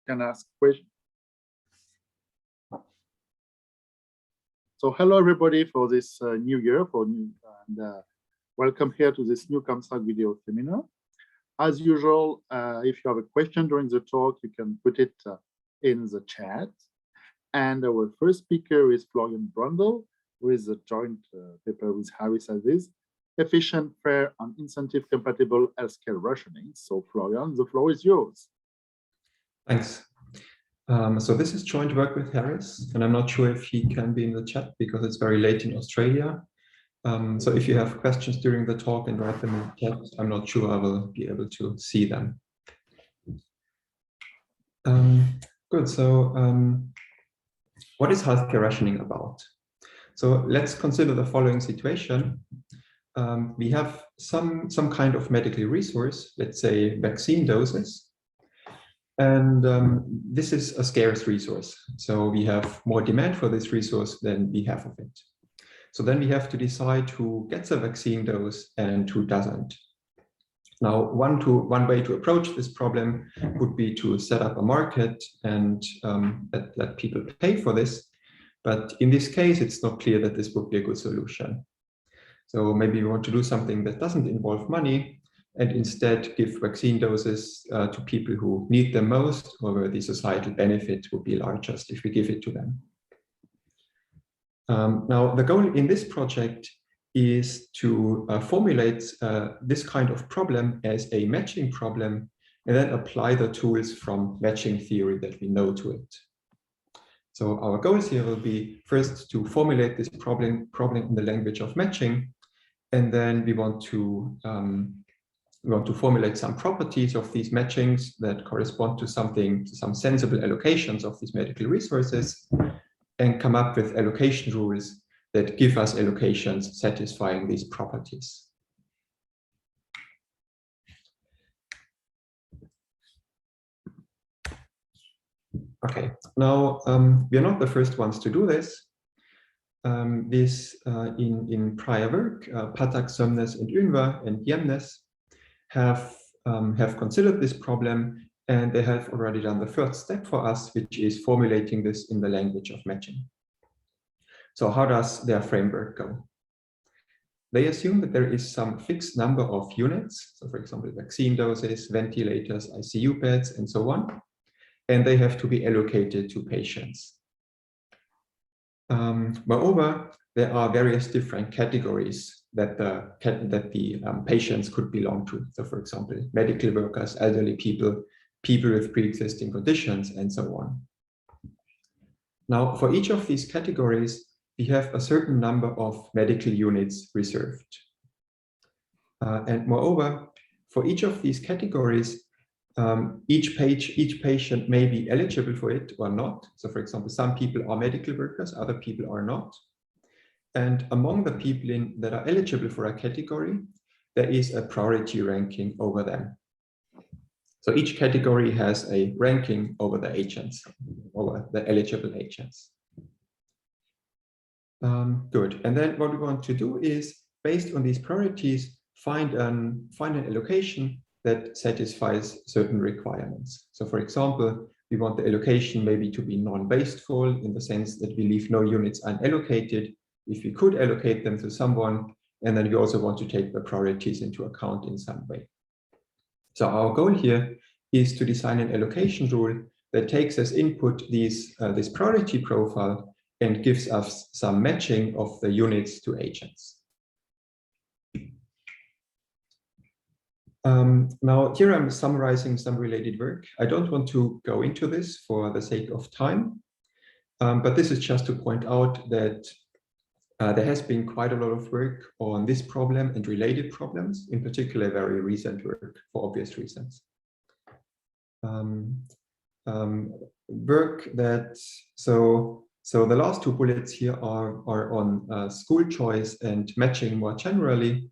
can ask questions. So hello everybody for this new year, welcome here to this new COMSOC video seminar. As usual, if you have a question during the talk, you can put it in the chat. And our first speaker is Florian Brandl, who is a joint paper with Harris Aziz, efficient, fair, and incentive-compatible healthcare rationing. So Florian, the floor is yours. Thanks. So this is joint work with Harris, and I'm not sure if he can be in the chat because it's very late in Australia. So if you have questions during the talk and write them in the chat, I'm not sure I will be able to see them. Good, so what is healthcare rationing about? So let's consider the following situation. We have some kind of medical resource, let's say vaccine doses. And this is a scarce resource. So we have more demand for this resource than we have of it. So then we have to decide who gets a vaccine dose and who doesn't. Now, one way to approach this problem would be to set up a market and let people pay for this. But in this case, it's not clear that this would be a good solution. So maybe we want to do something that doesn't involve money and instead give vaccine doses to people who need them most, or where the societal benefit would be largest if we give it to them. Now, the goal in this project is to formulate this kind of problem as a matching problem and then apply the tools from matching theory that we know to it. So our goals here will be first to formulate this problem in the language of matching, and then we want to formulate some properties of these matchings that correspond to some sensible allocations of these medical resources, and come up with allocation rules that give us allocations satisfying these properties. Okay, now we are not the first ones to do this. In prior work, Patak, Somnes, and Unver, and Yemnes have considered this problem, and they have already done the first step for us, which is formulating this in the language of matching. So how does their framework go? They assume that there is some fixed number of units, so for example, vaccine doses, ventilators, ICU beds, and so on, and they have to be allocated to patients. Moreover, there are various different categories that the patients could belong to. So for example, medical workers, elderly people, people with pre-existing conditions, and so on. Now, for each of these categories, we have a certain number of medical units reserved. And moreover, for each of these categories, each patient may be eligible for it or not. So for example, some people are medical workers, other people are not. And among the people that are eligible for a category, there is a priority ranking over them. So each category has a ranking over the agents, over the eligible agents. Good. And then what we want to do is, based on these priorities, find an allocation that satisfies certain requirements. So for example, we want the allocation maybe to be non-wasteful, in the sense that we leave no units unallocated if we could allocate them to someone. And then we also want to take the priorities into account in some way. So our goal here is to design an allocation rule that takes as input this priority profile and gives us some matching of the units to agents. Now, here I'm summarizing some related work. I don't want to go into this for the sake of time, but this is just to point out that there has been quite a lot of work on this problem and related problems, in particular very recent work for obvious reasons. So the last two bullets here are on school choice and matching more generally.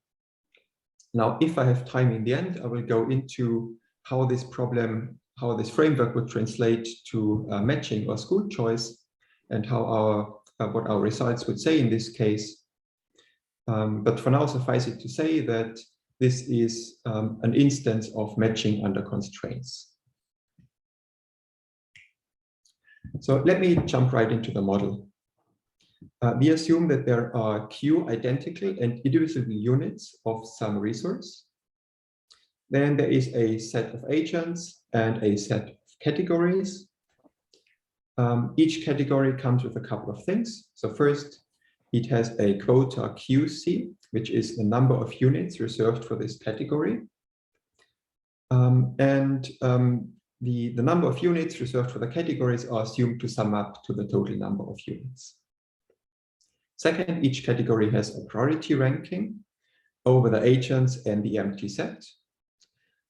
Now, if I have time in the end, I will go into how this framework would translate to matching or school choice, and how what our results would say in this case. But for now, suffice it to say that this is an instance of matching under constraints. So let me jump right into the model. We assume that there are q identical and indivisible units of some resource. Then there is a set of agents and a set of categories. Each category comes with a couple of things. So first, it has a quota QC, which is the number of units reserved for this category. The number of units reserved for the categories are assumed to sum up to the total number of units. Second, each category has a priority ranking over the agents and the empty set.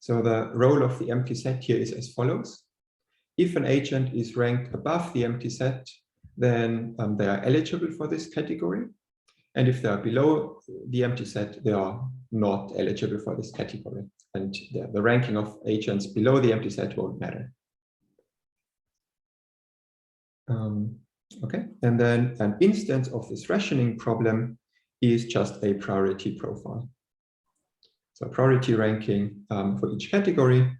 So the role of the empty set here is as follows. If an agent is ranked above the empty set, then they are eligible for this category. And if they are below the empty set, they are not eligible for this category. And the ranking of agents below the empty set won't matter. Okay, and then an instance of this rationing problem is just a priority profile. So priority ranking for each category.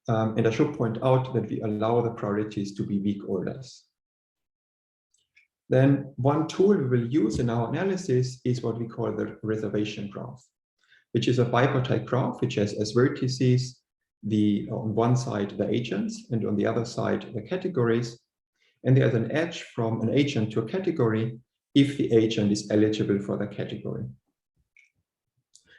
And I should point out that we allow the priorities to be weak orders. Then one tool we will use in our analysis is what we call the reservation graph, which is a bipartite graph which has as vertices on one side the agents and on the other side the categories. And there's an edge from an agent to a category if the agent is eligible for the category.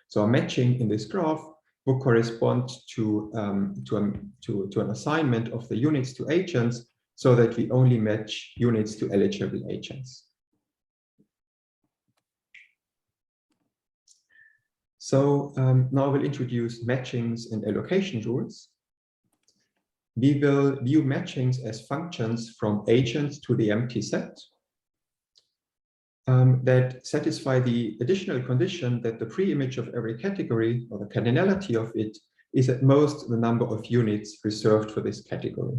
So a matching in this graph would correspond to an assignment of the units to agents so that we only match units to eligible agents. So now we'll introduce matchings and allocation rules. We will view matchings as functions from agents to the empty set that satisfy the additional condition that the pre-image of every category or the cardinality of it is at most the number of units reserved for this category.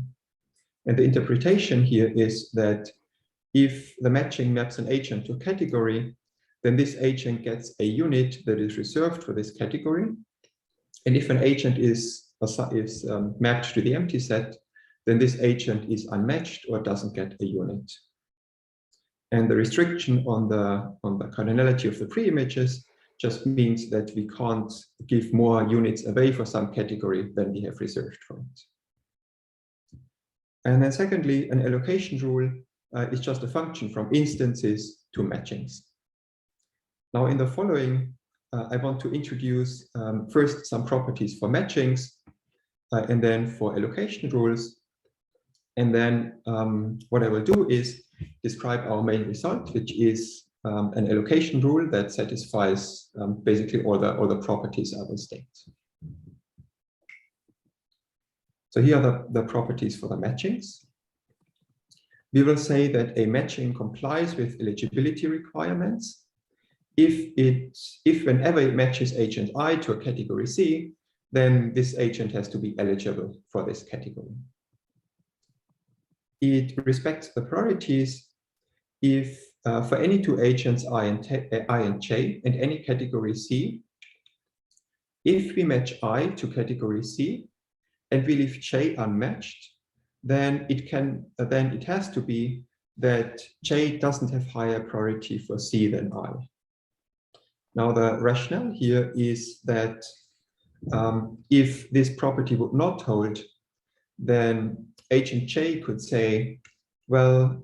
And the interpretation here is that if the matching maps an agent to a category, then this agent gets a unit that is reserved for this category. And if an agent is mapped to the empty set, then this agent is unmatched or doesn't get a unit. And the restriction on the cardinality of the pre-images just means that we can't give more units away for some category than we have reserved for it. And then secondly, an allocation rule is just a function from instances to matchings. Now in the following, I want to introduce first some properties for matchings and then for allocation rules. And then what I will do is describe our main result, which is an allocation rule that satisfies basically all the properties I will state. So here are the properties for the matchings. We will say that a matching complies with eligibility requirements if whenever it matches agent I to a category C, then this agent has to be eligible for this category. It respects the priorities if for any two agents I and J and any category C, if we match I to category C and we leave J unmatched, then it has to be that J doesn't have higher priority for C than I. Now the rationale here is that if this property would not hold, then agent J could say, well,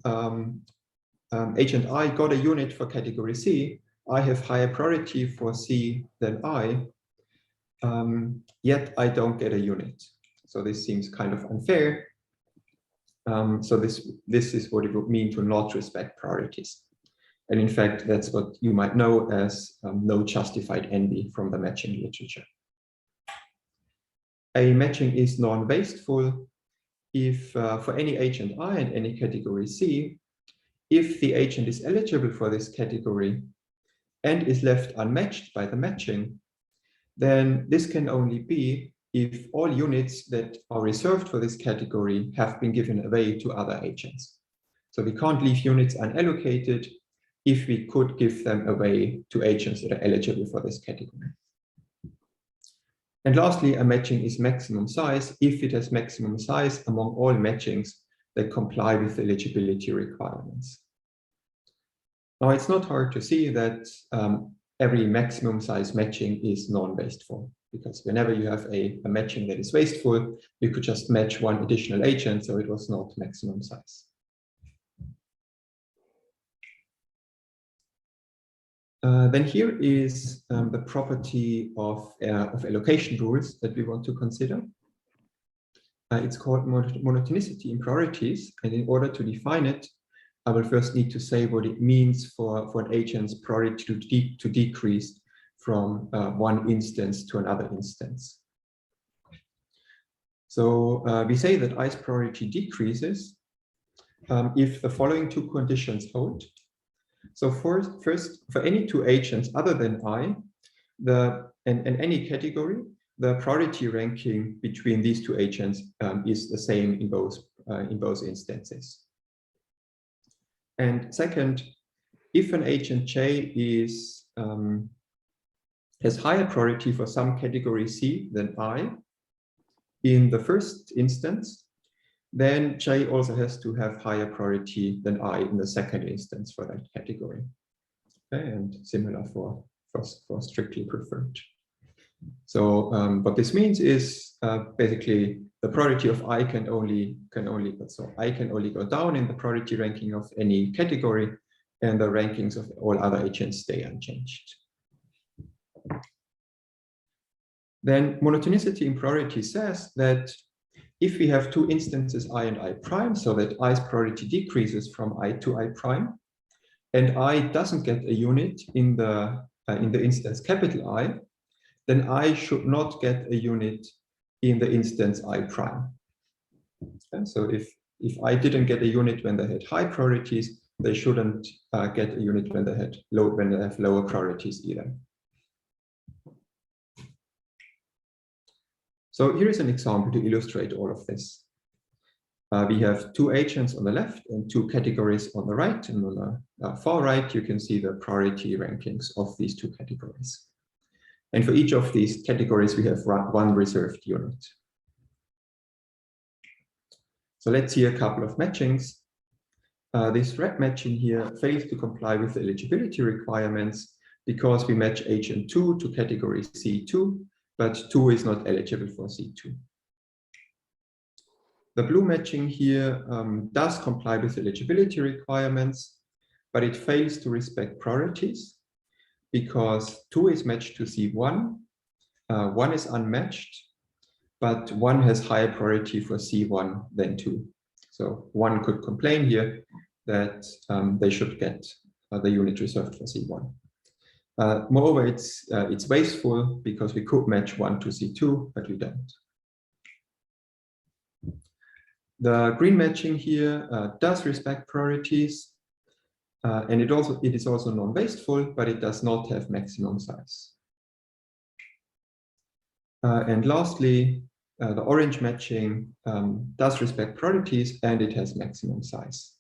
agent I got a unit for category C, I have higher priority for C than I, yet I don't get a unit. So this seems kind of unfair. So this is what it would mean to not respect priorities. And in fact, that's what you might know as no justified envy from the matching literature. A matching is non-wasteful if for any agent I and any category C, if the agent is eligible for this category and is left unmatched by the matching, then this can only be if all units that are reserved for this category have been given away to other agents. So we can't leave units unallocated if we could give them away to agents that are eligible for this category. And lastly, a matching is maximum size if it has maximum size among all matchings that comply with the eligibility requirements. Now, it's not hard to see that every maximum size matching is non-wasteful, because whenever you have a matching that is wasteful, you could just match one additional agent, so it was not maximum size. Then here is the property of allocation rules that we want to consider. It's called monotonicity in priorities, and in order to define it, I will first need to say what it means for an agent's priority to decrease from one instance to another instance. So we say that i's priority decreases if the following two conditions hold. So first, for any two agents other than I, and any category, the priority ranking between these two agents is the same in both instances. And second, if an agent J has higher priority for some category C than I in the first instance, then J also has to have higher priority than I in the second instance for that category. Okay, and similar for strictly preferred. So what this means is basically the priority of I can only go down in the priority ranking of any category, and the rankings of all other agents stay unchanged. Then monotonicity in priority says that if we have two instances I and I prime, so that i's priority decreases from I to I prime, and I doesn't get a unit in the instance capital I, then I should not get a unit in the instance I prime. And so if I didn't get a unit when they had high priorities, they shouldn't get a unit when they have lower priorities either. So here is an example to illustrate all of this. We have two agents on the left and two categories on the right, and on the far right you can see the priority rankings of these two categories. And for each of these categories we have one reserved unit. So let's see a couple of matchings. This red matching here fails to comply with the eligibility requirements because we match agent 2 to category C2, but 2 is not eligible for C2. The blue matching here does comply with eligibility requirements, but it fails to respect priorities because 2 is matched to C1, 1 is unmatched, but 1 has higher priority for C1 than 2. So 1 could complain here that they should get the unit reserved for C1. Moreover, it's wasteful because we could match 1 to C2, but we don't. The green matching here does respect priorities, and it is also non-wasteful, but it does not have maximum size. And lastly, the orange matching does respect priorities, and it has maximum size.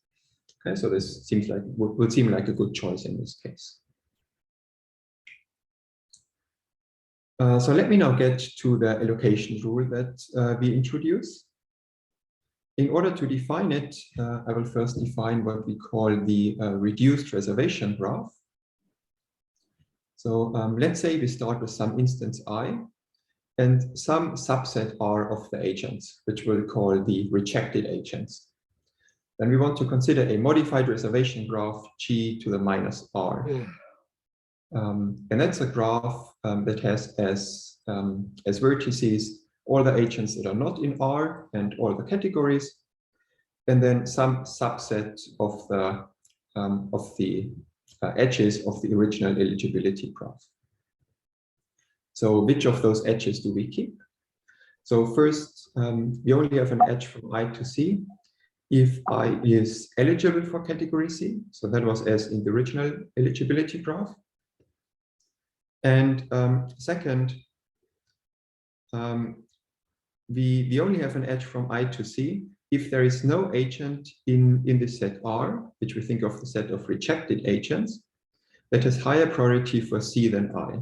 Okay, so this would seem like a good choice in this case. So let me now get to the allocation rule that we introduce. In order to define it, I will first define what we call the reduced reservation graph. So let's say we start with some instance I and some subset R of the agents, which we'll call the rejected agents. Then we want to consider a modified reservation graph G to the minus R. And that's a graph that has as vertices all the agents that are not in R and all the categories, and then some subset of the edges of the original eligibility graph. So which of those edges do we keep? So first, we only have an edge from I to C if I is eligible for category C. So that was as in the original eligibility graph. And second, we only have an edge from I to C if there is no agent in this set R, which we think of the set of rejected agents, that has higher priority for C than I.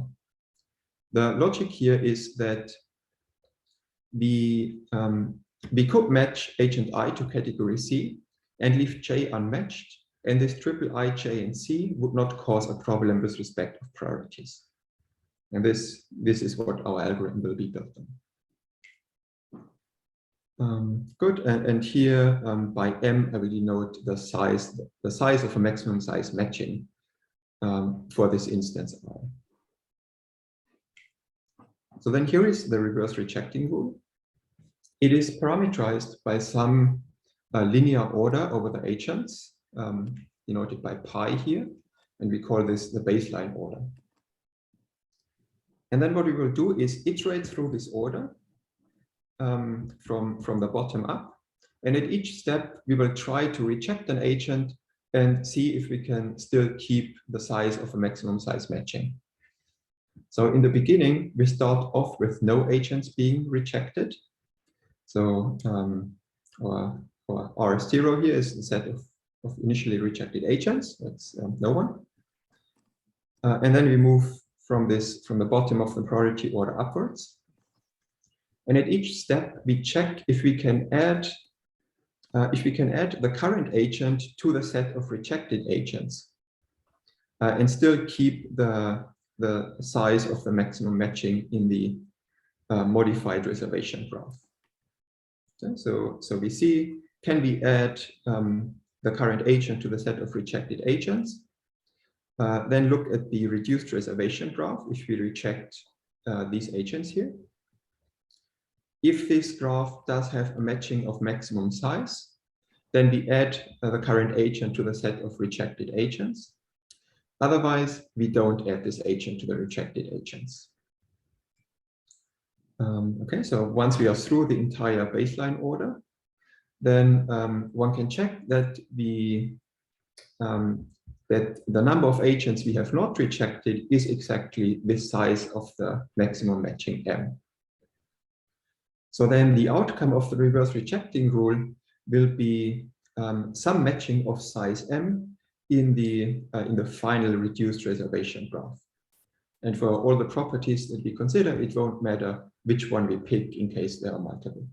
The logic here is that the we could match agent I to category C and leave J unmatched, and this triple I, J, and C would not cause a problem with respect of priorities. And this is what our algorithm will be built on. Good, and here by M, I will denote the size of a maximum size matching for this instance I. So then here is the reverse rejecting rule. It is parameterized by some linear order over the agents, denoted by pi here, and we call this the baseline order. And then what we will do is iterate through this order from the bottom up. And at each step, we will try to reject an agent and see if we can still keep the size of a maximum size matching. So in the beginning, we start off with no agents being rejected. So our R0 here is the set of initially rejected agents. That's no one. And then we move from the bottom of the priority order upwards. And at each step, we check if we can add the current agent to the set of rejected agents and still keep the size of the maximum matching in the modified reservation graph. Okay, so we see, can we add the current agent to the set of rejected agents? Then look at the reduced reservation graph if we reject these agents here. If this graph does have a matching of maximum size, then we add the current agent to the set of rejected agents. Otherwise, we don't add this agent to the rejected agents. Okay, so once we are through the entire baseline order, then one can check that the number of agents we have not rejected is exactly this size of the maximum matching M. So then the outcome of the reverse rejecting rule will be some matching of size M in the final reduced reservation graph. And for all the properties that we consider, it won't matter which one we pick in case there are multiple.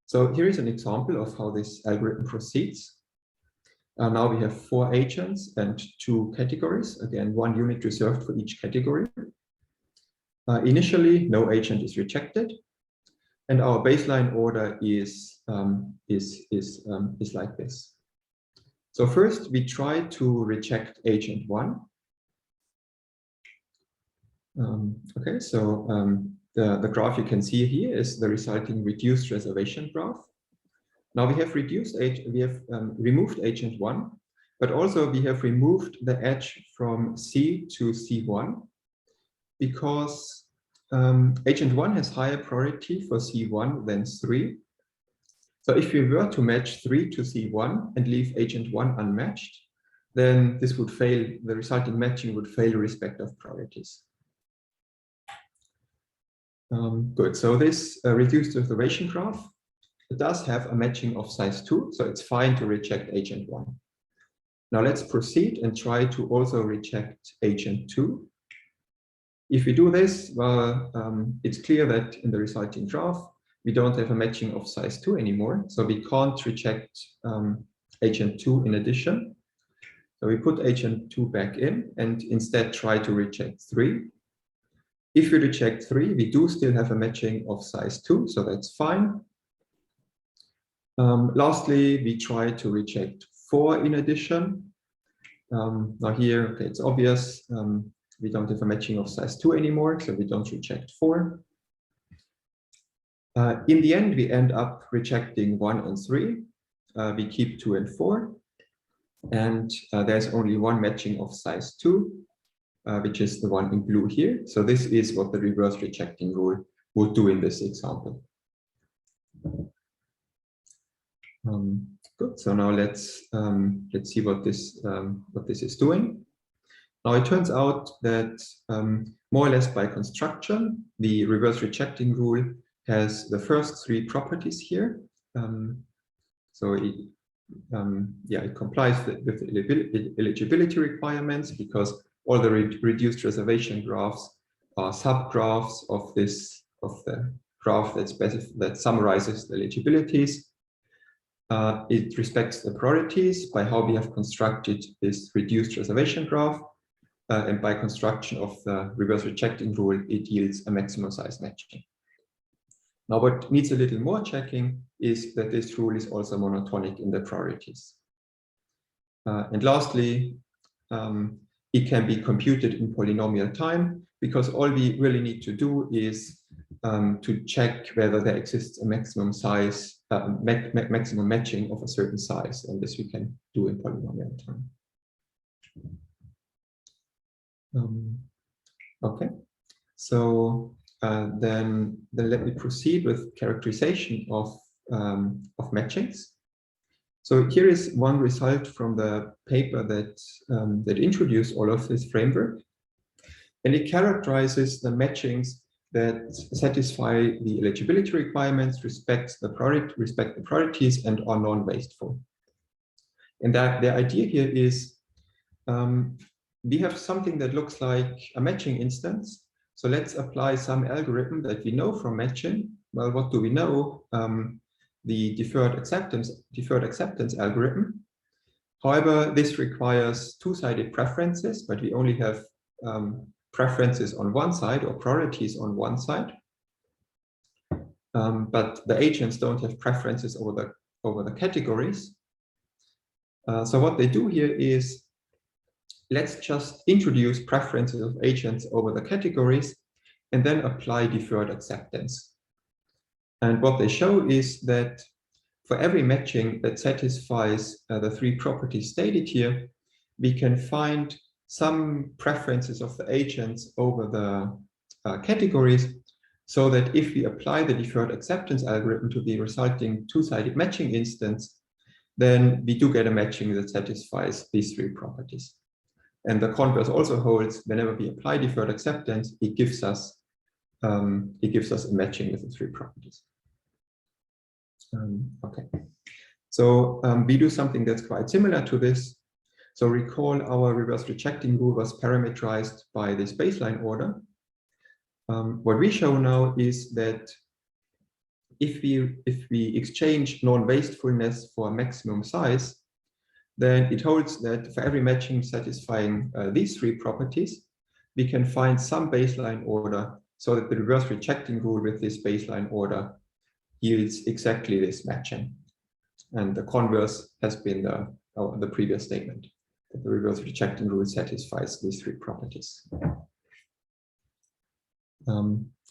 So here is an example of how this algorithm proceeds. Now we have 4 agents and 2 categories. Again, 1 unit reserved for each category. Initially, no agent is rejected, and our baseline order is like this. So first, we try to reject agent 1. Okay, so the graph you can see here is the resulting reduced reservation graph. Now we have removed agent 1, but also we have removed the edge from C to C1 because agent 1 has higher priority for C1 than 3. So if we were to match 3 to C1 and leave agent 1 unmatched, then this would fail, the resulting matching would fail respect of priorities. Good, so this reduced reservation graph, it does have a matching of size 2, so it's fine to reject agent 1. Now let's proceed and try to also reject agent 2. If we do this, well, it's clear that in the resulting graph, we don't have a matching of size 2 anymore, so we can't reject agent 2 in addition. So we put agent 2 back in and instead try to reject 3. If we reject 3, we do still have a matching of size 2, so that's fine. Lastly, we try to reject 4 in addition. Now here, okay, it's obvious. We don't have a matching of size 2 anymore, so we don't reject 4. In the end, we end up rejecting 1 and 3. We keep 2 and 4. And there's only one matching of size 2, which is the one in blue here. So this is what the reverse rejecting rule would do in this example. Good. So now let's see what this is doing. Now it turns out that more or less by construction, the reverse rejecting rule has the first 3 properties here. So it complies with eligibility requirements because all the reduced reservation graphs are subgraphs of the graph that summarizes the eligibilities. It respects the priorities by how we have constructed this reduced reservation graph. And by construction of the reverse rejecting rule, it yields a maximum size matching. Now, what needs a little more checking is that this rule is also monotonic in the priorities. And lastly, it can be computed in polynomial time, because all we really need to do is to check whether there exists a maximum size, maximum matching of a certain size, and this we can do in polynomial time. Okay, so then let me proceed with characterization of matchings. So here is one result from the paper that introduced all of this framework, and it characterizes the matchings that satisfy the eligibility requirements, respect the priorities, and are non-wasteful. And that the idea here is we have something that looks like a matching instance. So let's apply some algorithm that we know from matching. Well, what do we know? The deferred acceptance algorithm. However, this requires two-sided preferences, but we only have preferences on one side or priorities on one side. But the agents don't have preferences over the categories. So what they do here is, let's just introduce preferences of agents over the categories and then apply deferred acceptance. And what they show is that for every matching that satisfies the three properties stated here, we can find some preferences of the agents over the categories, so that if we apply the deferred acceptance algorithm to the resulting two-sided matching instance, then we do get a matching that satisfies these three properties. And the converse also holds. Whenever we apply deferred acceptance, it gives us a matching with the three properties. Okay, so we do something that's quite similar to this. So recall our reverse rejecting rule was parameterized by this baseline order. What we show now is that if we exchange non-wastefulness for maximum size, then it holds that for every matching satisfying these three properties, we can find some baseline order so that the reverse rejecting rule with this baseline order yields exactly this matching. And the converse has been the previous statement, that the reverse rejecting rule satisfies these three properties.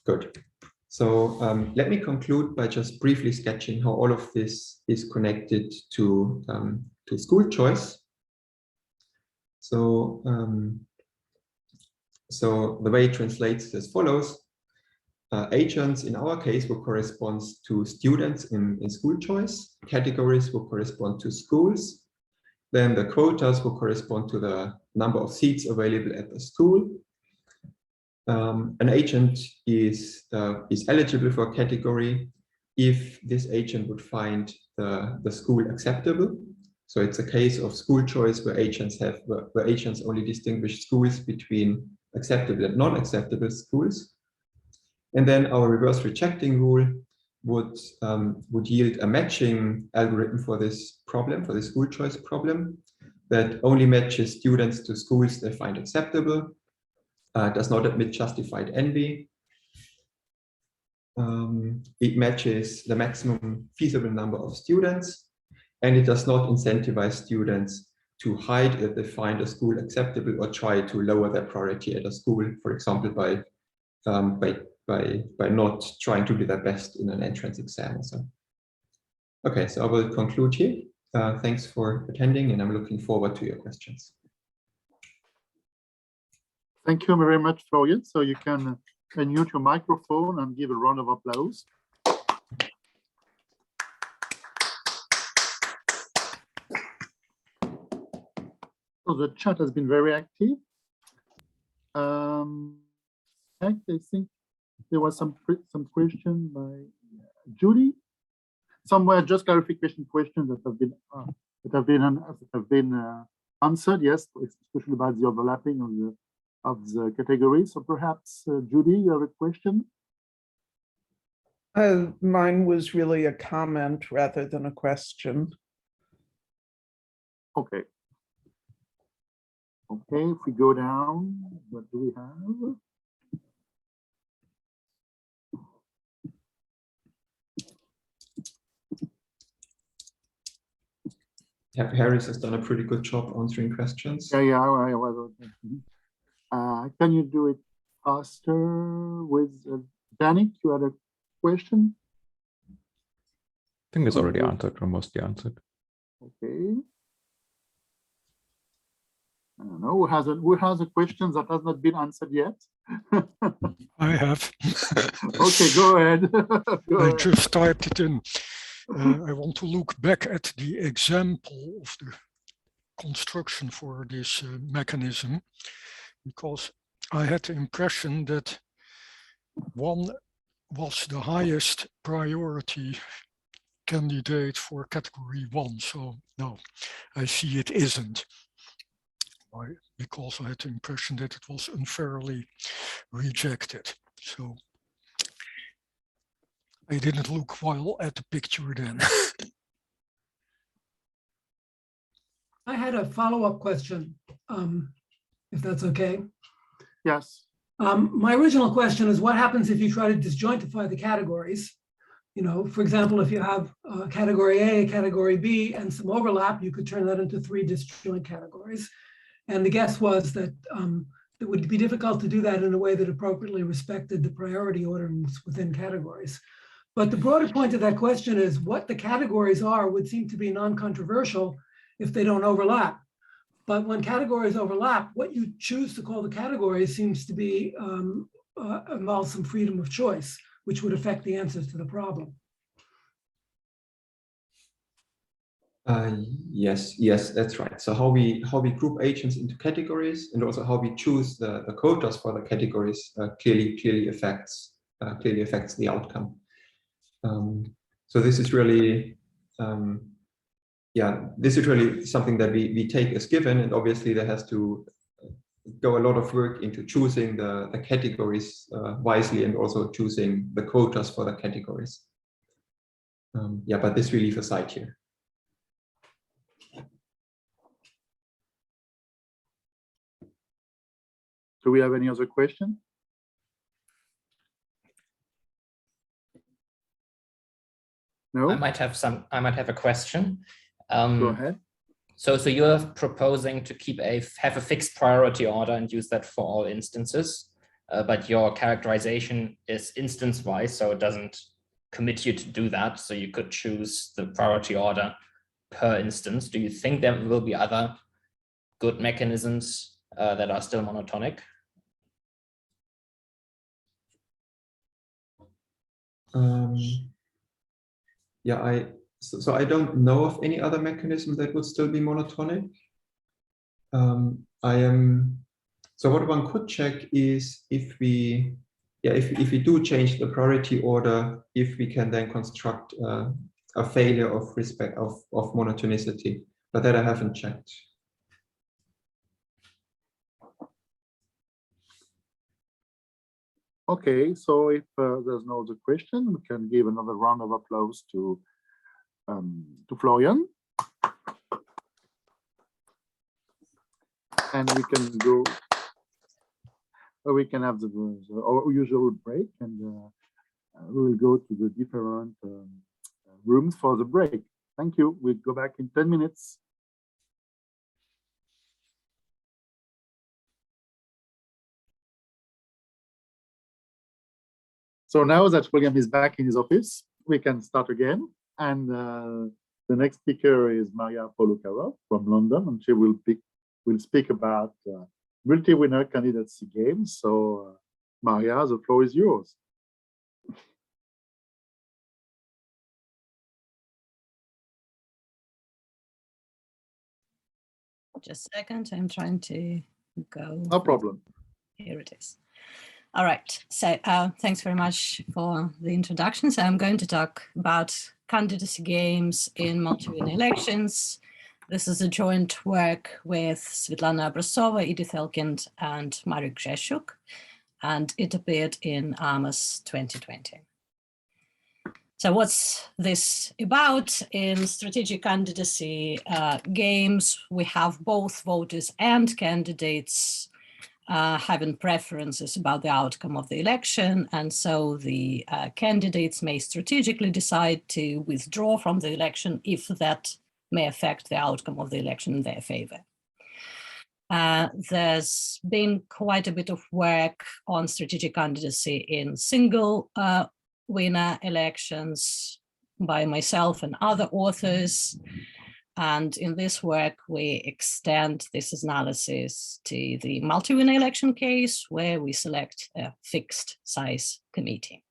Good. So let me conclude by just briefly sketching how all of this is connected to school choice. So, so the way it translates is as follows. Agents in our case will correspond to students in school choice. Categories will correspond to schools. Then the quotas will correspond to the number of seats available at the school. An agent is eligible for a category if this agent would find the school acceptable. So it's a case of school choice where agents only distinguish schools between acceptable and non-acceptable schools. And then our reverse rejecting rule would yield a matching algorithm for this problem, for the school choice problem, that only matches students to schools they find acceptable, does not admit justified envy. It matches the maximum feasible number of students, and it does not incentivize students to hide that they find a school acceptable or try to lower their priority at a school, for example, by not trying to do their best in an entrance exam. So, okay, so I will conclude here. Thanks for attending, and I'm looking forward to your questions. Thank you very much, Florian. So you can unmute your microphone and give a round of applause. So the chat has been very active. I think there was some question by Judy. Somewhere just clarification questions that have been answered. Yes, especially about the overlapping of the categories. So perhaps Judy, you have a question? Mine was really a comment rather than a question. Okay. Okay, if we go down, what do we have? Yeah, Harris has done a pretty good job answering questions. Yeah, I was. Can you do it faster with Danik? You had a question? I think it's already answered, or mostly answered. Okay. I don't know, who has a question that has not been answered yet? I have. Okay, go ahead. I just typed it in. I want to look back at the example of the construction for this mechanism, because I had the impression that one was the highest priority candidate for category 1. So no, I see it isn't. Because I had the impression that it was unfairly rejected. So I didn't look well at the picture then. I had a follow-up question, if that's okay. Yes. My original question is, what happens if you try to disjointify the categories? You know, for example, if you have category A, category B, and some overlap, you could turn that into 3 disjoint categories. And the guess was that it would be difficult to do that in a way that appropriately respected the priority orderings within categories. But the broader point of that question is what the categories are would seem to be non-controversial if they don't overlap. But when categories overlap, what you choose to call the categories seems to be involves some freedom of choice, which would affect the answers to the problem. Yes, that's right. So how we group agents into categories, and also how we choose the quotas for the categories clearly affects the outcome. So this is really this is really something that we take as given, and obviously there has to go a lot of work into choosing the categories wisely, and also choosing the quotas for the categories. But this we leave aside here. Do we have any other question? No? I might have a question. Go ahead. So you're proposing to have a fixed priority order and use that for all instances, but your characterization is instance-wise, so it doesn't commit you to do that. So you could choose the priority order per instance. Do you think there will be other good mechanisms that are still monotonic? So I don't know of any other mechanism that would still be monotonic. So what one could check is if we do change the priority order, if we can then construct a failure of monotonicity, but that I haven't checked. Okay, so if there's no other question, we can give another round of applause to Florian. And we can go, we can have our usual break, and we will go to the different rooms for the break. Thank you. We'll go back in 10 minutes. So now that William is back in his office, we can start again. And the next speaker is Maria Polukarov from London, and she will speak about multi-winner candidacy games. So Maria, the floor is yours. Just a second, I'm trying to go. No problem. Here it is. All right, so thanks very much for the introduction. So I'm going to talk about candidacy games in multi-winner elections. This is a joint work with Svetlana Abrasova, Edith Elkind, and Marek Grzesiuk, and it appeared in AMOS 2020. So what's this about? In strategic candidacy games, we have both voters and candidates having preferences about the outcome of the election. And so the candidates may strategically decide to withdraw from the election if that may affect the outcome of the election in their favor. There's been quite a bit of work on strategic candidacy in single winner elections by myself and other authors. And in this work, we extend this analysis to the multi-winner election case, where we select a fixed size committee.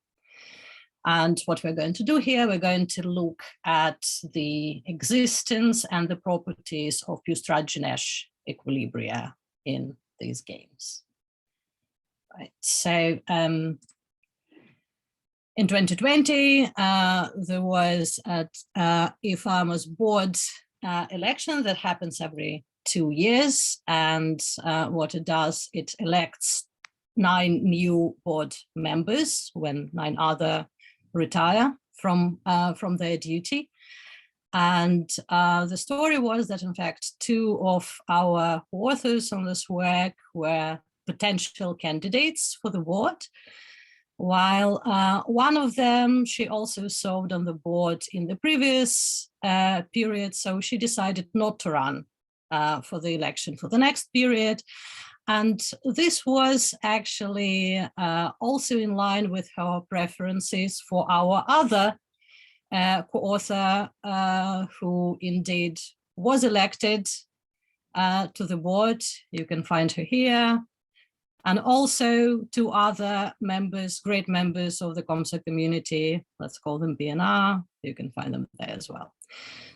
And what we're going to do here, we're going to look at the existence and the properties of Pustrad-Nash equilibria in these games. Right, so in 2020, there was a farmers board election that happens every 2 years. And what it does, it elects 9 new board members when 9 other retire from their duty. And the story was that, in fact, 2 of our authors on this work were potential candidates for the board, while one of them, she also served on the board in the previous period, so she decided not to run for the election for the next period. And this was actually also in line with her preferences for our other co-author, who indeed was elected to the board. You can find her here. And also 2 other members, great members of the COMSOC community, let's call them BNR, you can find them there as well.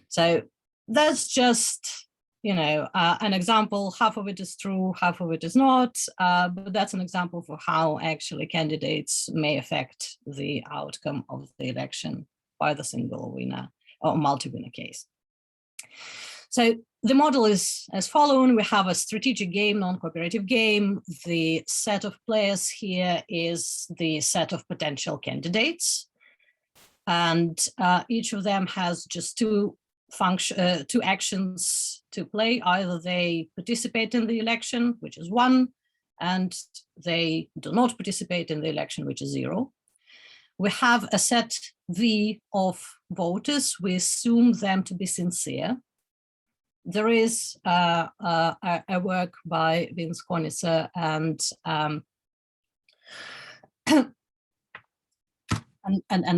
So that's just, you know, an example. Half of it is true, half of it is not, but that's an example for how actually candidates may affect the outcome of the election by the single winner or multi-winner case. So the model is as follows. We have a strategic game, non-cooperative game. The set of players here is the set of potential candidates. And each of them has just 2 actions to play. Either they participate in the election, which is 1, and they do not participate in the election, which is 0. We have a set V of voters. We assume them to be sincere. There is a work by Vincent and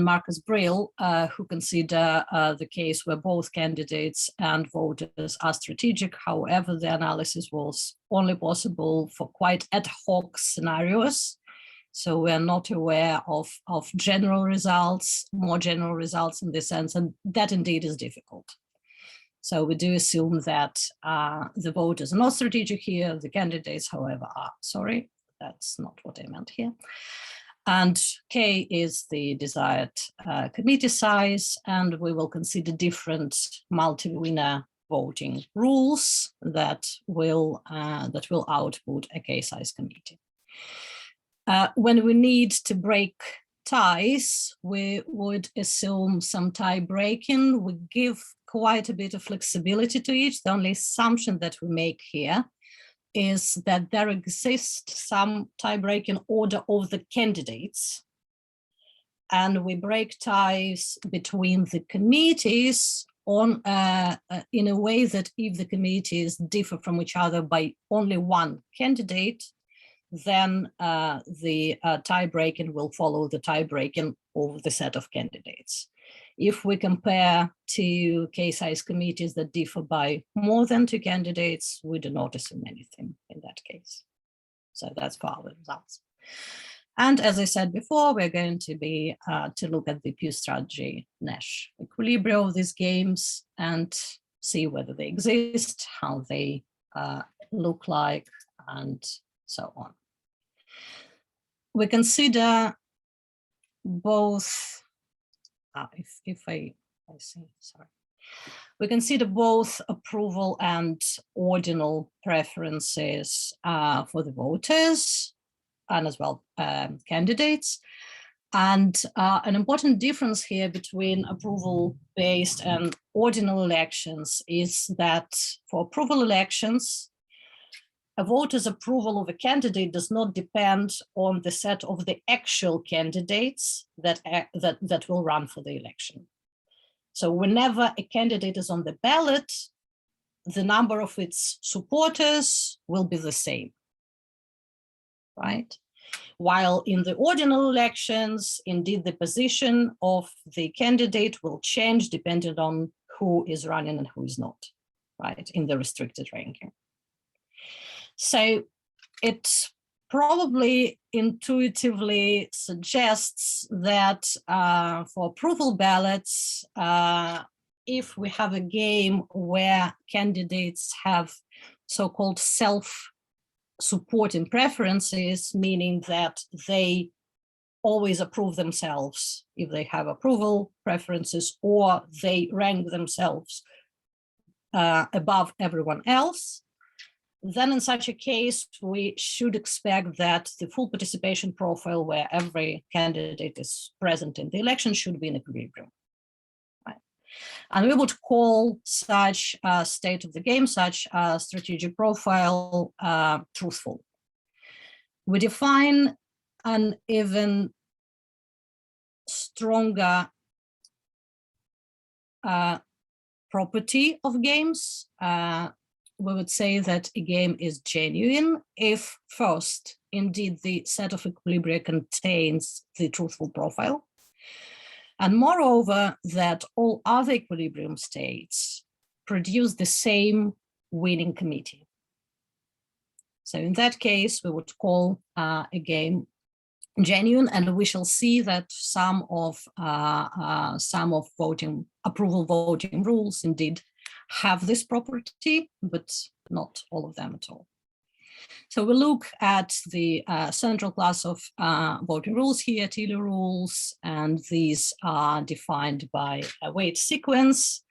Marcus Brill, who consider the case where both candidates and voters are strategic. However, the analysis was only possible for quite ad hoc scenarios. So we're not aware of general results, more general results in this sense, and that indeed is difficult. So we do assume that the voters are not strategic here. The candidates, however, are. Sorry, that's not what I meant here. And K is the desired committee size, and we will consider different multi-winner voting rules that will output a K-size committee. When we need to break ties, we would assume some tie breaking. We give quite a bit of flexibility to each. The only assumption that we make here is that there exists some tie-breaking order of the candidates, and we break ties between the committees on in a way that if the committees differ from each other by only 1 candidate, then the tie-breaking will follow the tie-breaking of the set of candidates. If we compare 2 K-size committees that differ by more than 2 candidates, we do not assume anything in that case. So that's for our results. And as I said before, we're going to be to look at the Pustrad-Nash equilibria of these games and see whether they exist, how they look like, and so on. We consider both. We consider both approval and ordinal preferences for the voters and as well candidates. And an important difference here between approval-based and ordinal elections is that for approval elections, a voter's approval of a candidate does not depend on the set of the actual candidates that will run for the election. So whenever a candidate is on the ballot, the number of its supporters will be the same, right? While in the ordinal elections, indeed, the position of the candidate will change depending on who is running and who is not, right, in the restricted ranking. So it probably intuitively suggests that for approval ballots, if we have a game where candidates have so-called self-supporting preferences, meaning that they always approve themselves if they have approval preferences, or they rank themselves above everyone else, then in such a case, we should expect that the full participation profile where every candidate is present in the election should be in equilibrium. Right? And we would call such state of the game, such strategic profile, truthful. We define an even stronger property of games. We would say that a game is genuine if first, indeed, the set of equilibria contains the truthful profile, and moreover, that all other equilibrium states produce the same winning committee. So in that case, we would call a game genuine, and we shall see that some of approval voting rules indeed have this property, but not all of them at all. So we look at the central class of voting rules here, Tilly rules, and these are defined by a weight sequence,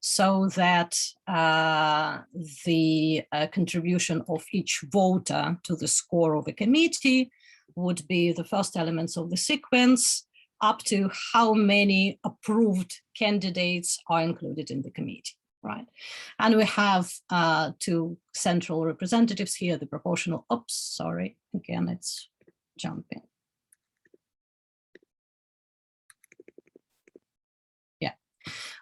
so that the contribution of each voter to the score of a committee would be the first elements of the sequence up to how many approved candidates are included in the committee. Right, and we have two central representatives here, the proportional, oops, sorry, again, it's jumping. Yeah,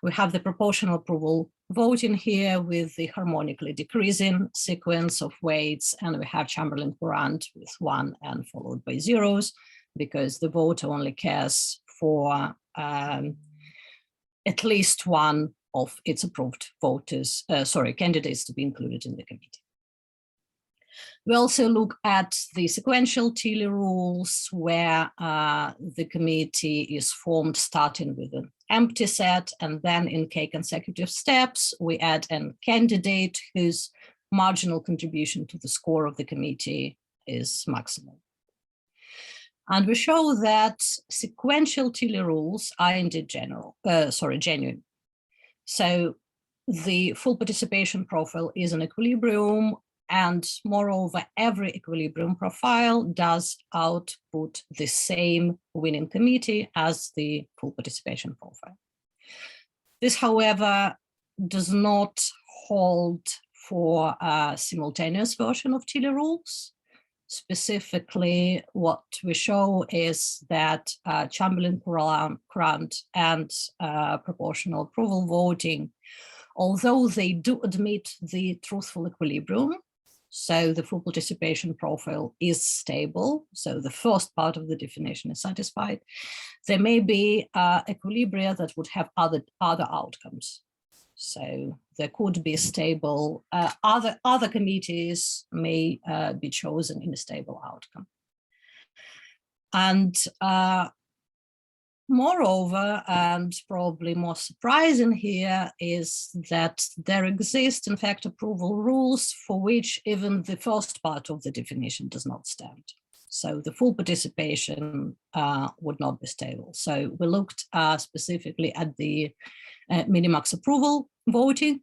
we have the proportional approval voting here with the harmonically decreasing sequence of weights, and we have Chamberlain Grant with 1 and followed by zeros, because the voter only cares for at least one of its approved voters, candidates to be included in the committee. We also look at the sequential Tilly rules, where the committee is formed starting with an empty set, and then in k consecutive steps, we add a candidate whose marginal contribution to the score of the committee is maximal. And we show that sequential Tilly rules are indeed genuine. So the full participation profile is an equilibrium, and moreover, every equilibrium profile does output the same winning committee as the full participation profile. This, however, does not hold for a simultaneous version of Tilly rules. Specifically, what we show is that Chamberlain Grant and proportional approval voting, although they do admit the truthful equilibrium, so the full participation profile is stable, so the first part of the definition is satisfied, there may be equilibria that would have other outcomes. So there could be stable, other committees may be chosen in a stable outcome. And moreover, and probably more surprising here, is that there exist, in fact, approval rules for which even the first part of the definition does not stand. So the full participation would not be stable. So we looked specifically at the minimax approval voting.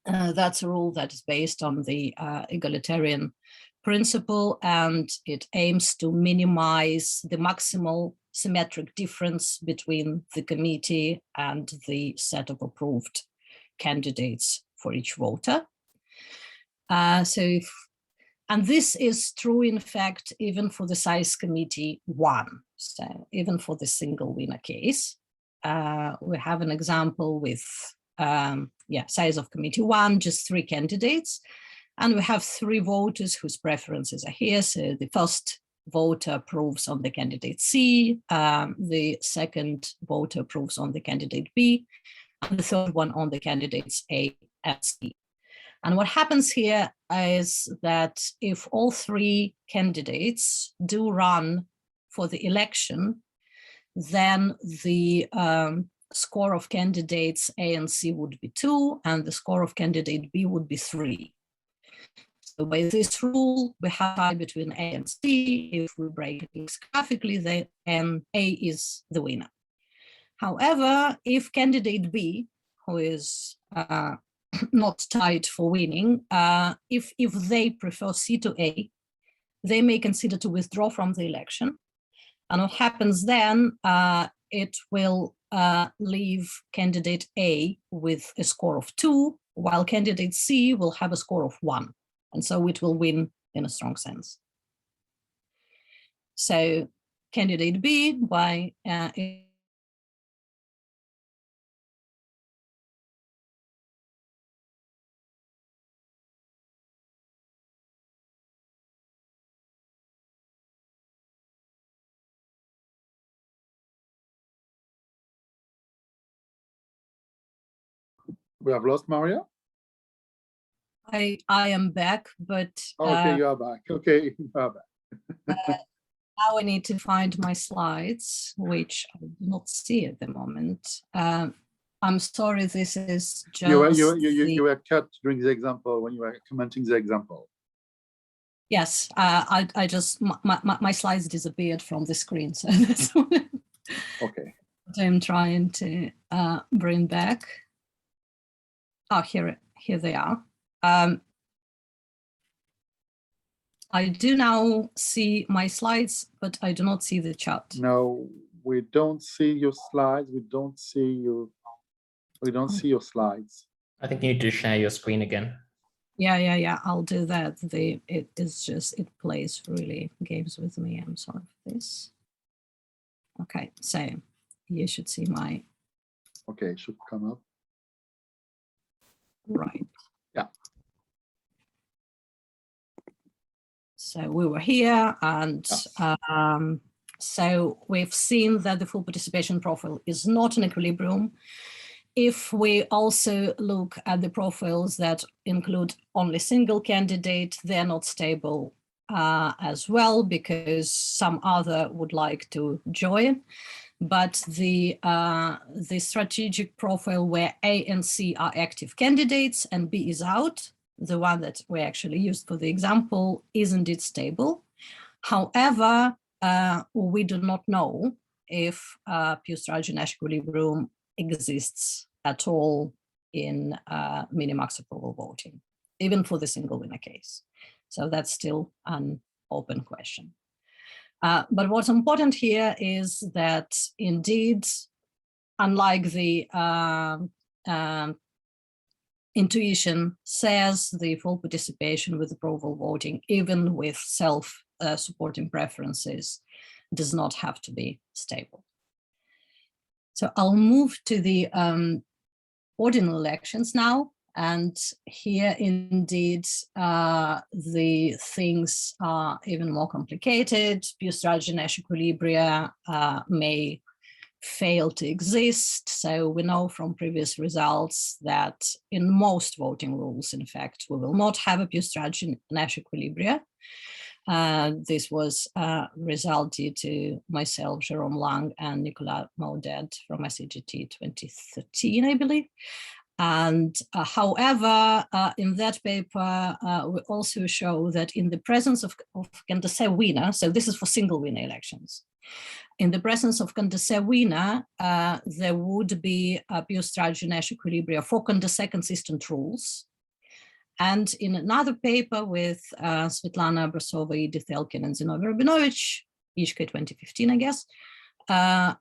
That's a rule that is based on the egalitarian principle, and it aims to minimize the maximal symmetric difference between the committee and the set of approved candidates for each voter. And this is true, in fact, even for the size committee 1. So even for the single winner case, we have an example with size of committee 1, just 3 candidates. And we have 3 voters whose preferences are here. So the first voter approves on the candidate C, the second voter approves on the candidate B, and the third one on the candidates A and C. And what happens here is that if all 3 candidates do run for the election, then the score of candidates A and C would be 2, and the score of candidate B would be 3. So by this rule, we have tie between A and C. If we break it graphically, then A is the winner. However, if candidate B, who is not tied for winning, if they prefer C to A, they may consider to withdraw from the election. And what happens then, it will leave candidate A with a score of 2, while candidate C will have a score of 1. And so it will win in a strong sense. So candidate B, by We have lost Maria? I am back, but okay, you are back. Okay, you are back. Now I need to find my slides, which I do not see at the moment. I'm sorry, this is just you were cut during the example when you were commenting the example. Yes, I just my slides disappeared from the screen, so that's what okay. I'm trying to bring back. Oh, here they are. I do now see my slides, but I do not see the chat. No, we don't see your slides. We don't see your your slides. I think you need to share your screen again. Yeah. I'll do that. It is just, it plays really games with me. I'm sorry for this. Okay, so you should see my. Okay, it should come up. Right. Yeah. So we were here, and so we've seen that the full participation profile is not in equilibrium. If we also look at the profiles that include only single candidate, they're not stable as well, because some other would like to join. But the strategic profile where A and C are active candidates and B is out, the one that we actually used for the example, is indeed stable. However, we do not know if pure strategy Nash equilibrium exists at all in minimax approval voting, even for the single winner case. So that's still an open question. But what's important here is that indeed, unlike the intuition says, the full participation with approval voting, even with self-supporting preferences, does not have to be stable. So I'll move to the ordinal elections now. And here, indeed, the things are even more complicated. Pure strategy Nash equilibria may fail to exist. So we know from previous results that in most voting rules, in fact, we will not have a pure strategy Nash equilibria. This was a result due to myself, Jerome Lang, and Nicolas Maudet from ICGT 2013, I believe. And however, in that paper, we also show that in the presence of candidacy winner, so this is for single winner elections, in the presence of candidacy winner, there would be a pure strategy Nash equilibria for candidacy consistent rules. And in another paper with Svetlana Abrasova, Edith Elkin, and Zinovy Rabinovich, Ishka 2015, I guess,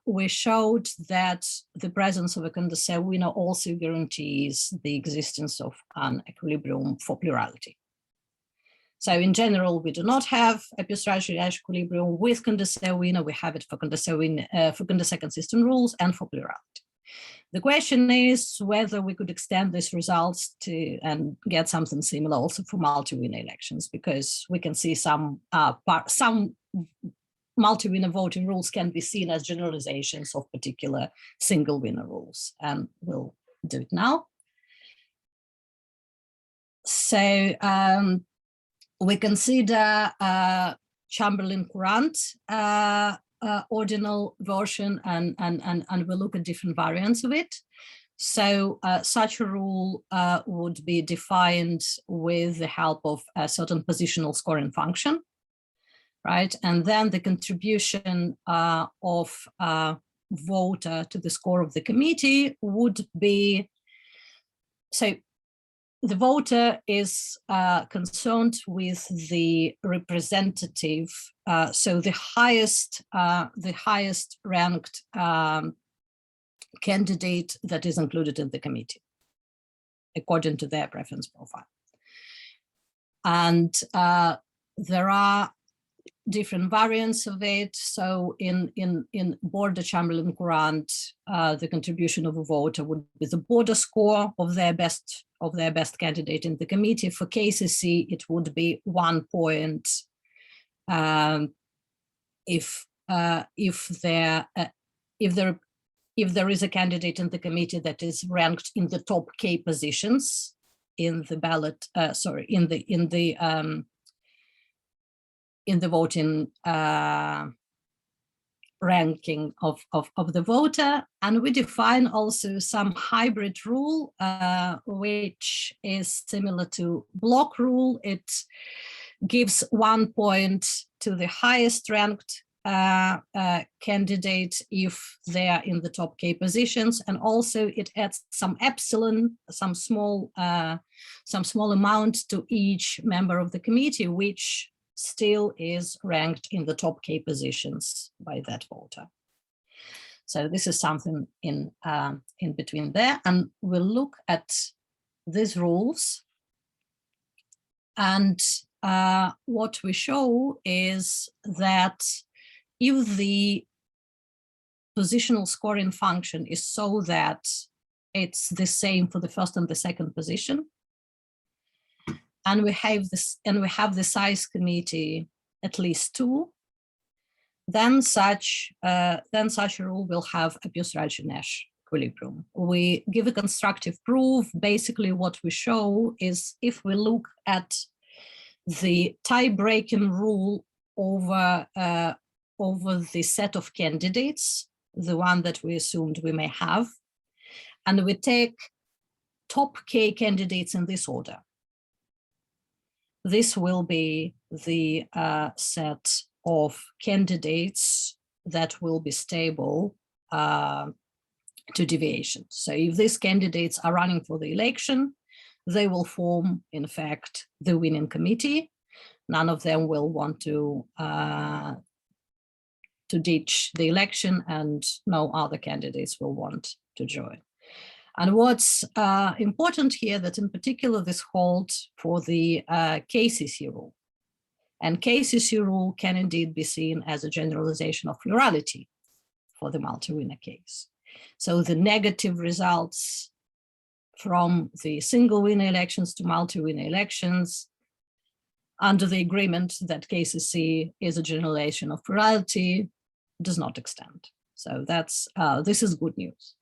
we showed that the presence of a Condorcet winner also guarantees the existence of an equilibrium for plurality. So in general, we do not have a pure equilibrium with Condorcet winner. We have it for Condorcet consistent rules and for plurality. The question is whether we could extend these results to and get something similar also for multi-winner elections, because we can see some multi-winner voting rules can be seen as generalizations of particular single winner rules, and we'll do it now. So we consider Chamberlain Grant ordinal version, and we'll look at different variants of it. So such a rule would be defined with the help of a certain positional scoring function, right? And then the contribution of voter to the score of the committee would be, so the voter is concerned with the representative, so the highest ranked candidate that is included in the committee, according to their preference profile. And there are different variants of it. So in border Chamberlain Grant, the contribution of a voter would be the border score of their best candidate in the committee. For KCC, it would be 1 point if there is a candidate in the committee that is ranked in the top K positions in the ballot, in the voting ranking of the voter. And we define also some hybrid rule, which is similar to block rule. It gives 1 point to the highest ranked candidate if they are in the top K positions, and also it adds some epsilon, some small amount to each member of the committee, which still is ranked in the top K positions by that voter. So this is something in between there, and we'll look at these rules. And what we show is that if the positional scoring function is so that it's the same for the first and the second position, and we have the size committee at least 2, then such a rule will have a pure-Nash equilibrium. We give a constructive proof. Basically, what we show is if we look at the tie-breaking rule over the set of candidates, the one that we assumed we may have, and we take top K candidates in this order. This will be the set of candidates that will be stable to deviation. So if these candidates are running for the election, they will form, in fact, the winning committee. None of them will want to ditch the election, and no other candidates will want to join. And what's important here, that in particular this holds for the KCC rule. And KCC rule can indeed be seen as a generalization of plurality for the multi-winner case. So the negative results from the single winner elections to multi-winner elections under the agreement that KCC is a generalization of plurality does not extend. So that's this is good news.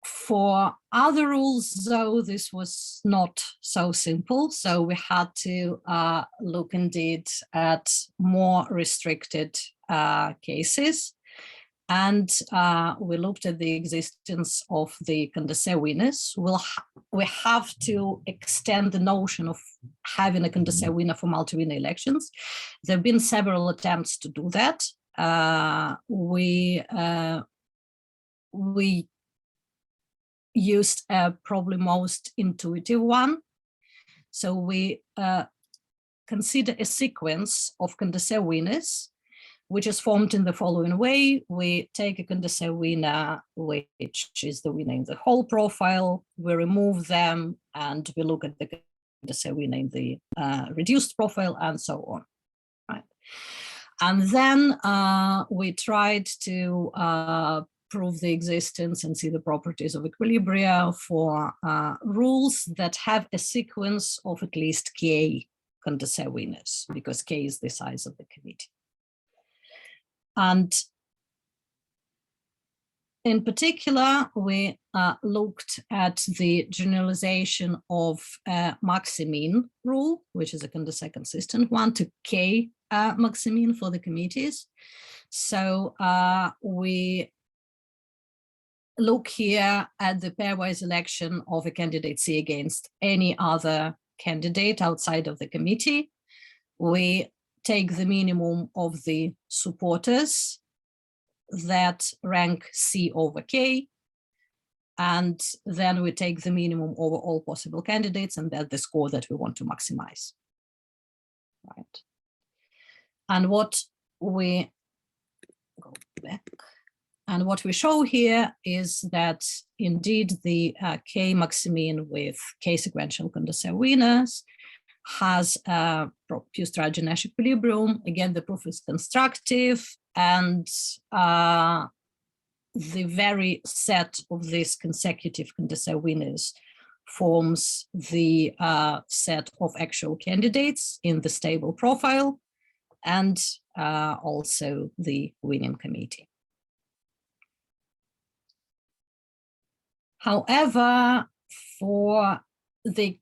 For other rules, though, this was not so simple. So we had to look indeed at more restricted cases. And we looked at the existence of the Condorcet winners. We have to extend the notion of having a Condorcet winner for multi-winner elections. There have been several attempts to do that. We used probably most intuitive one. So we consider a sequence of Condorcet winners, which is formed in the following way. We take a Condorcet winner, which is the winner in the whole profile, we remove them, and we look at the Condorcet winner in the reduced profile, and so on. Right. And then we tried to prove the existence and see the properties of equilibria for rules that have a sequence of at least k Condorcet winners, because k is the size of the committee. And in particular, we looked at the generalization of maximin rule, which is a Condorcet consistent one, to k maximin for the committees. So we look here at the pairwise election of a candidate C against any other candidate outside of the committee. We take the minimum of the supporters that rank C over K, and then we take the minimum over all possible candidates, and that's the score that we want to maximize. Right. And what we go back. And what we show here is that indeed the K maximin with K sequential Condorcet winners has a Pew-Strauss-Nash equilibrium. Again, the proof is constructive, and the very set of these consecutive Condorcet winners forms the set of actual candidates in the stable profile, and also the winning committee. However, for the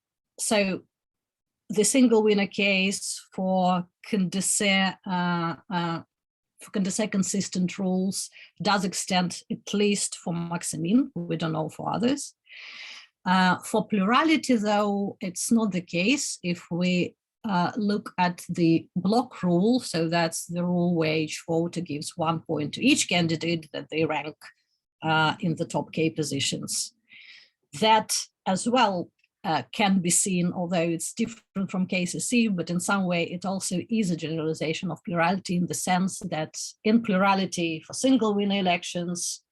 single winner case for Condorcet consistent rules does extend at least for maximin. We don't know for others. For plurality, though, it's not the case. If we look at the block rule, so that's the rule where each voter gives 1 point to each candidate that they rank in the top K positions. That as well can be seen, although it's different from KCC, but in some way it also is a generalization of plurality, in the sense that in plurality for single winner elections,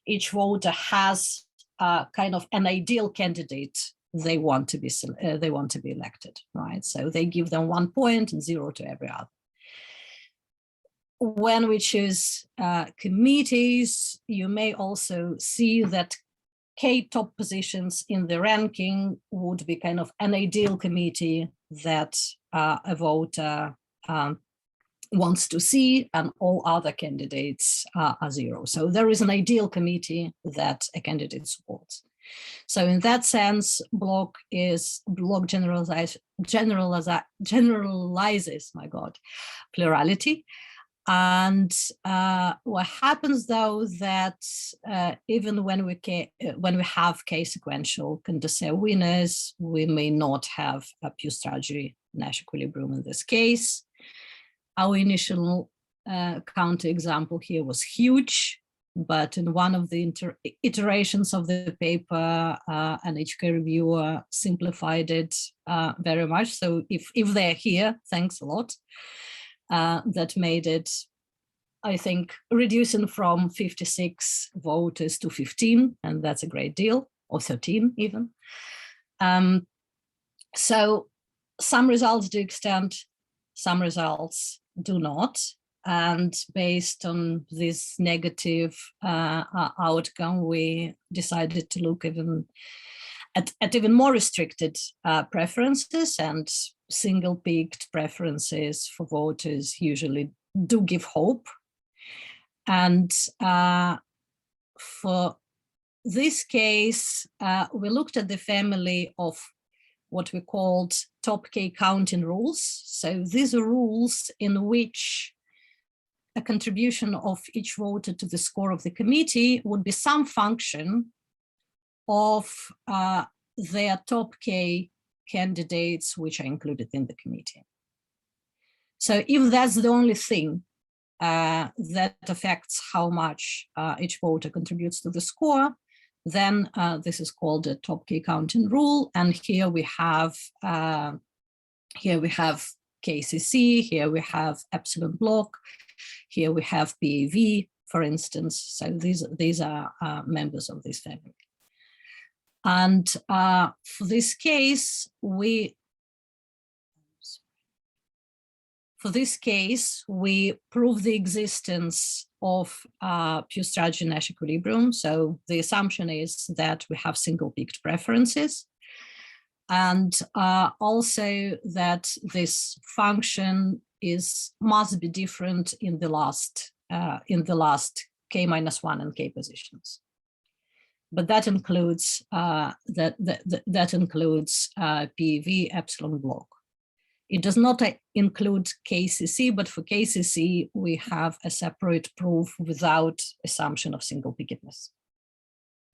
each voter has kind of an ideal candidate they want to be elected, right? So they give them 1 point and 0 to every other. When we choose committees, you may also see that K top positions in the ranking would be kind of an ideal committee that a voter wants to see, and all other candidates are 0. So there is an ideal committee that a candidate supports. So in that sense, block generalizes, my God, plurality. And what happens, though, that even when we have K sequential Condorcet winners, we may not have a Pew-Strauss-Nash equilibrium in this case. Our initial counter example here was huge, but in one of the iterations of the paper, an HK reviewer simplified it very much. So if they're here, thanks a lot. That made it, I think, reducing from 56 voters to 15, and that's a great deal, or 13 even. So some results do extend, some results do not. And based on this negative outcome, we decided to look even at even more restricted preferences, and single-peaked preferences for voters usually do give hope. And for this case, we looked at the family of what we called top K counting rules. So these are rules in which a contribution of each voter to the score of the committee would be some function of their top K candidates which are included in the committee. So if that's the only thing that affects how much each voter contributes to the score, then this is called a top K counting rule. And here we have KCC, here we have epsilon block, here we have PAV, for instance. So these are members of this family. And for this case, we prove the existence of pure strategy Nash equilibrium. So the assumption is that we have single-peaked preferences, and also that this function must be different in the last k-1 and k positions. But that includes that includes PAV epsilon block. It does not include KCC, but for KCC, we have a separate proof without assumption of single-peakedness,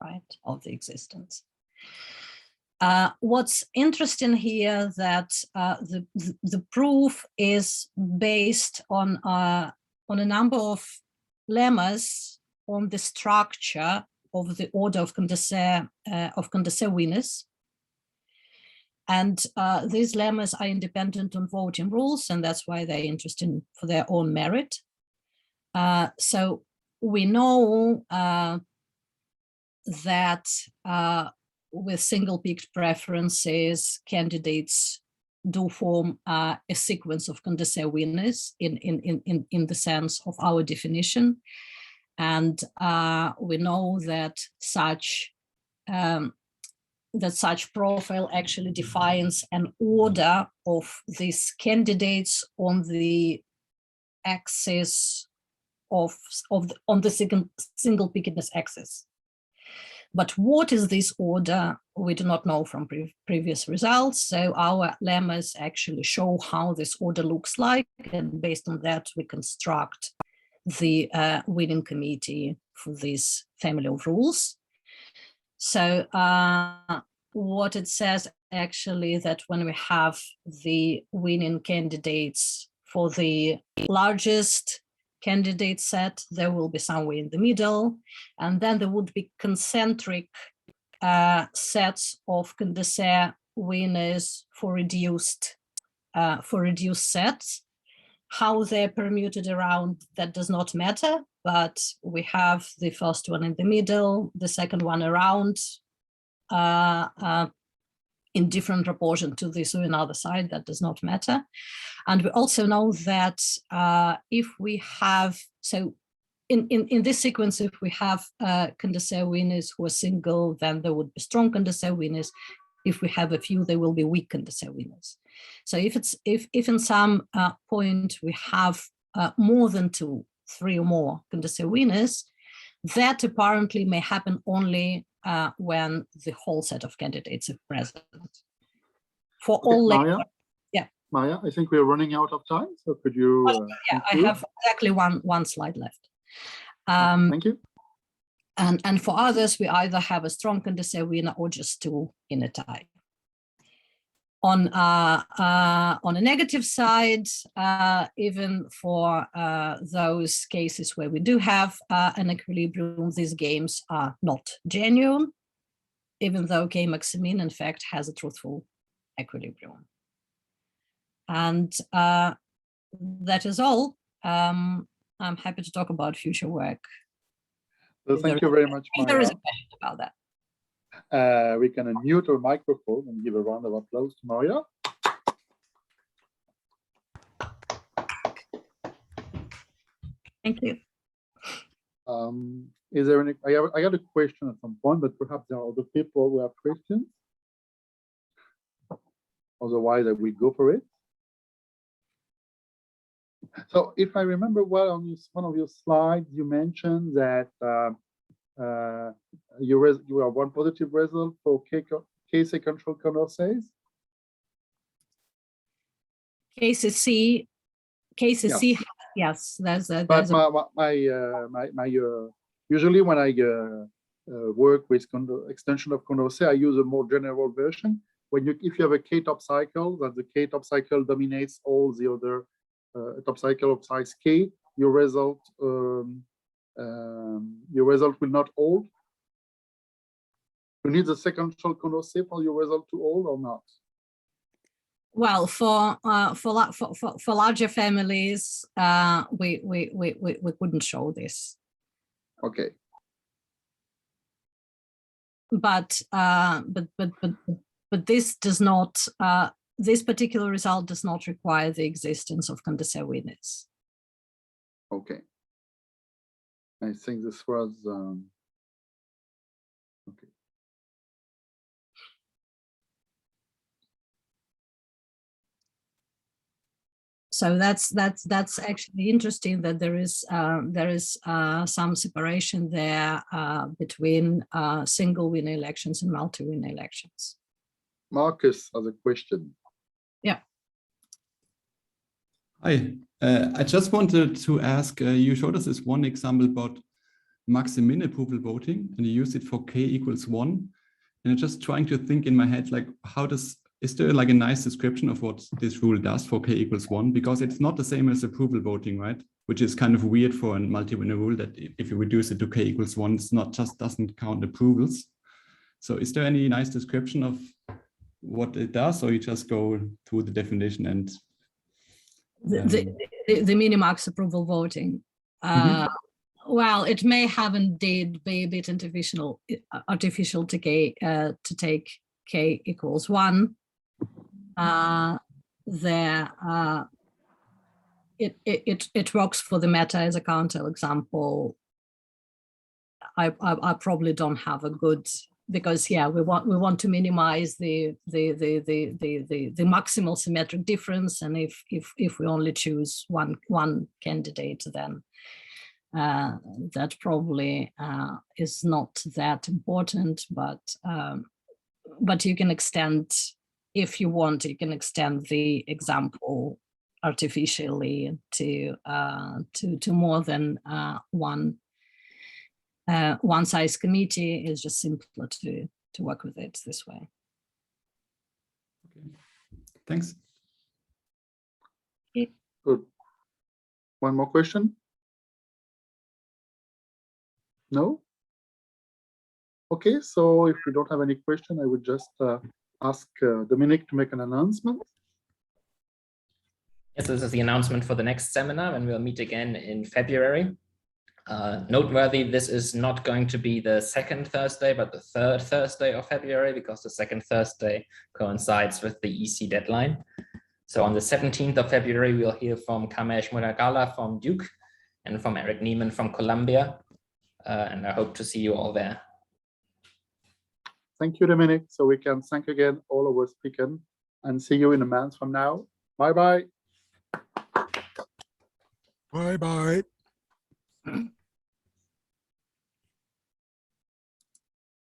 right, of the existence. What's interesting here that the proof is based on a number of lemmas on the structure of the order of Condorcet winners. And these lemmas are independent on voting rules, and that's why they're interesting for their own merit. So we know that with single-peaked preferences, candidates do form a sequence of Condorcet winners in the sense of our definition. And we know that such profile actually defines an order of these candidates on the axis on the single-peakedness axis. But what is this order? We do not know from previous results. So our lemmas actually show how this order looks like, and based on that, we construct the winning committee for this family of rules. So what it says actually that when we have the winning candidates for the largest candidate set, there will be somewhere in the middle, and then there would be concentric sets of Condorcet winners for reduced sets. How they're permuted around, that does not matter, but we have the first one in the middle, the second one around in different proportion to this or another side, that does not matter. And we also know that if we have, so in this sequence, if we have Condorcet winners who are single, then there would be strong Condorcet winners. If we have a few, there will be weak Condorcet winners. So if in some point we have more than 2, 3 or more Condorcet winners, that apparently may happen only when the whole set of candidates are present. For all Maja, yeah. Maja, I think we're running out of time, so could you? Yeah, I have exactly one slide left. Thank you. And for others, we either have a strong Condorcet winner or just 2 in a tie. On a negative side, even for those cases where we do have an equilibrium, these games are not genuine, even though K-Maximin, in fact, has a truthful equilibrium. And that is all. I'm happy to talk about future work. Well, thank you very much, Maja. There is a question about that. We can unmute our microphone and give a round of applause to Maja. Thank you. Is there any? I got a question at some point, but perhaps there are other people who have questions. Otherwise, I will go for it. So, if I remember well, on one of your slides, you mentioned that you have one positive result for KC control Condorcets. KCC, yes. Yes, there's usually when I work with extension of Condorcet, I use a more general version. If you have a K-top cycle, that the K-top cycle dominates all the other top cycle of size K, your result will not hold. You need the second Condorcet for your result to hold or not? Well, for larger families, we couldn't show this. Okay. But this does not. This particular result does not require the existence of consanguineous. Okay. I think this was okay. So that's actually interesting that there is some separation there between single winner elections and multi-winner elections. Marcus has a question. Yeah. Hi, I just wanted to ask, you showed us this one example about max-min approval voting, and you used it for k equals 1. And I'm just trying to think in my head, like, is there like a nice description of what this rule does for k equals 1? Because it's not the same as approval voting, right? Which is kind of weird for a multi-winner rule, that if you reduce it to k equals 1, it's not just doesn't count approvals. So is there any nice description of what it does, or you just go through the definition and the minimax approval voting? Well, it may have indeed be a bit artificial to take k equals 1. It works for the meta as a counterexample. I probably don't have a good, because yeah, we want to minimize the maximal symmetric difference, and if we only choose one candidate, then that probably is not that important, but you can extend, if you want, you can extend the example artificially to more than one size committee. Is just simpler to work with it this way. Okay. Thanks. Okay. Good. One more question? No? Okay, so if we don't have any question, I would just ask Dominic to make an announcement. Yes, this is the announcement for the next seminar, when we'll meet again in February. Noteworthy, this is not going to be the second Thursday, but the third Thursday of February, because the second Thursday coincides with the EC deadline. So on the 17th of February, we'll hear from Kamesh Muragala from Duke and from Eric Neiman from Columbia. And I hope to see you all there. Thank you, Dominic. So we can thank again all of our speakers and see you in a month from now. Bye-bye. Bye-bye.